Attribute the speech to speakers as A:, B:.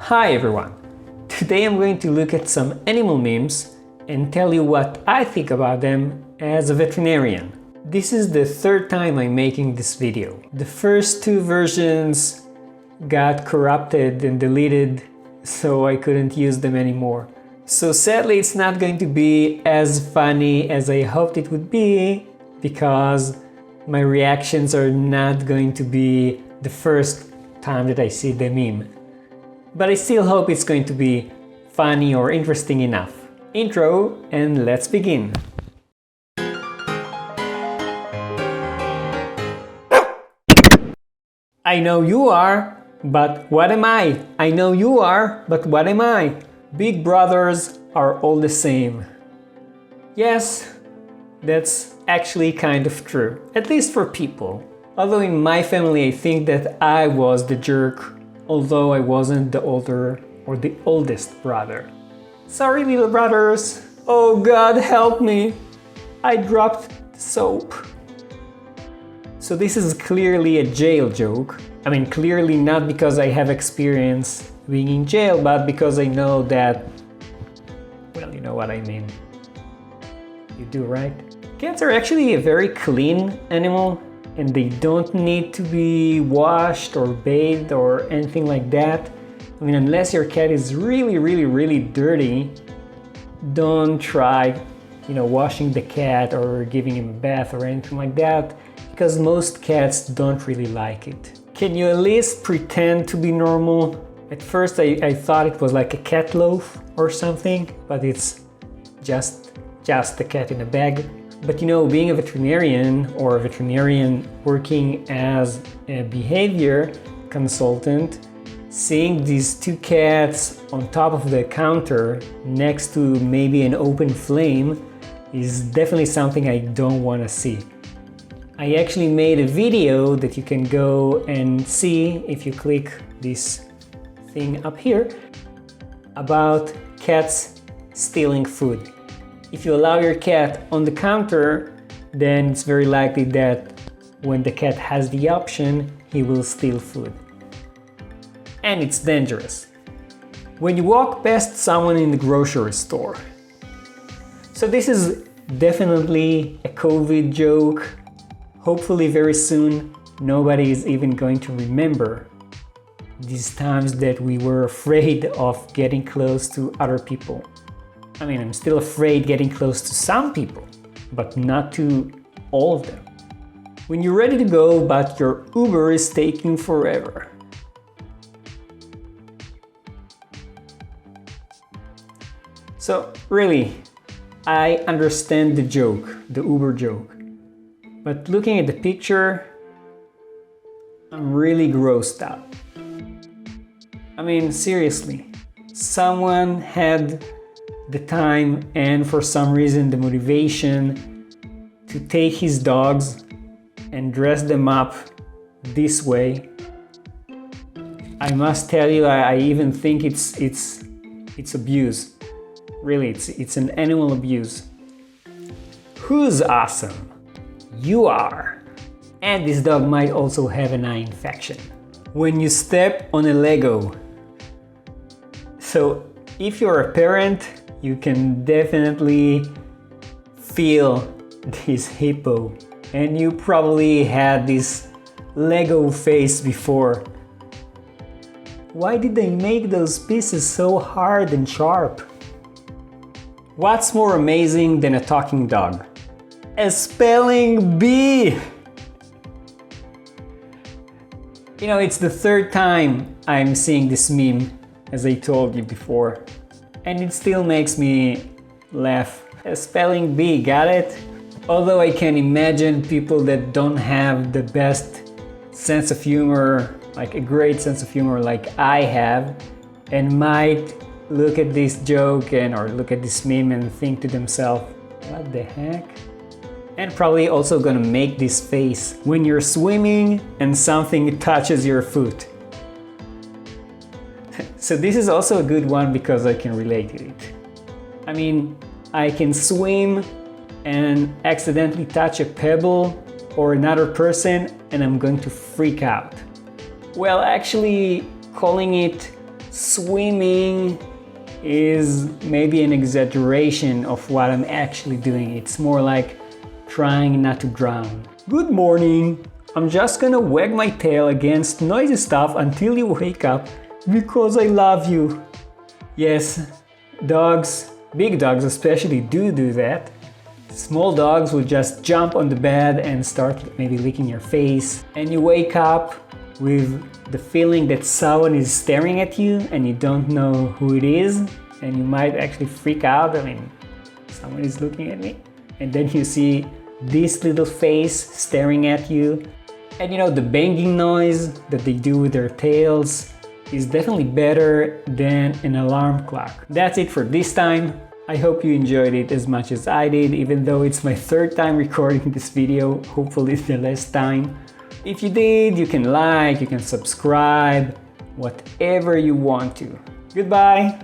A: Hi everyone! Today I'm going to look at some animal memes and tell you what I think about them as a veterinarian. This is the third time I'm making this video. The first two versions got corrupted and deleted, so I couldn't use them anymore. So sadly it's not going to be as funny as I hoped it would be, because my reactions are not going to be the first time that I see the meme. But I still hope it's going to be funny or interesting enough. Intro, and let's begin. I know you are, but what am I? I know you are, but what am I? Big brothers are all the same. Yes, that's actually kind of true, at least for people. Although in my family I think that I was the jerk, although I wasn't the older or the oldest brother. Sorry, little brothers. Oh God, help me. I dropped the soap. So this is clearly a jail joke. I mean, clearly not because I have experience being in jail, but because I know that, well, you know what I mean. You do, right? Cats are actually a very clean animal, and they don't need to be washed or bathed or anything like that. I mean, unless your cat is really dirty, don't try, washing the cat or giving him a bath or anything like that, because most cats don't really like it. Can you at least pretend to be normal? At first I thought it was like a cat loaf or something, but it's just a cat in a bag. But being a veterinarian or a veterinarian working as a behavior consultant, seeing these two cats on top of the counter next to maybe an open flame is definitely something I don't want to see. I actually made a video that you can go and see if you click this thing up here about cats stealing food. If you allow your cat on the counter, then it's very likely that when the cat has the option, he will steal food. And it's dangerous. When you walk past someone in the grocery store. So this is definitely a COVID joke. Hopefully very soon, nobody is even going to remember these times that we were afraid of getting close to other people. I mean, I'm still afraid getting close to some people, but not to all of them. When you're ready to go, but your Uber is taking forever. So really, I understand the joke, the Uber joke. But looking at the picture, I'm really grossed out. I mean, seriously, someone had the time and for some reason the motivation to take his dogs and dress them up this way. I must tell you, I even think it's abuse. Really, it's an animal abuse. Who's awesome? You are. And this dog might also have an eye infection. When you step on a Lego. So if you're a parent, you can definitely feel this hippo, and you probably had this Lego face before. Why did they make those pieces so hard and sharp? What's more amazing than a talking dog? A spelling bee! It's the third time I'm seeing this meme, as I told you before. And it still makes me laugh. A spelling bee, got it? Although I can imagine people that don't have the best sense of humor, like a great sense of humor like I have, and might look at this joke or look at this meme and think to themselves, what the heck? And probably also gonna make this face when you're swimming and something touches your foot. So this is also a good one because I can relate to it. I mean, I can swim and accidentally touch a pebble or another person and I'm going to freak out. Well, actually calling it swimming is maybe an exaggeration of what I'm actually doing. It's more like trying not to drown. Good morning. I'm just gonna wag my tail against noisy stuff until you wake up because I love you. Yes, dogs, big dogs especially, do that. Small dogs will just jump on the bed and start maybe licking your face, and you wake up with the feeling that someone is staring at you and you don't know who it is, and you might actually freak out. I mean, someone is looking at me, and then you see this little face staring at you. And you know, the banging noise that they do with their tails is definitely better than an alarm clock. That's it for this time. I hope you enjoyed it as much as I did, even though it's my third time recording this video, hopefully it's the last time. If you did, you can like, you can subscribe, whatever you want to. Goodbye!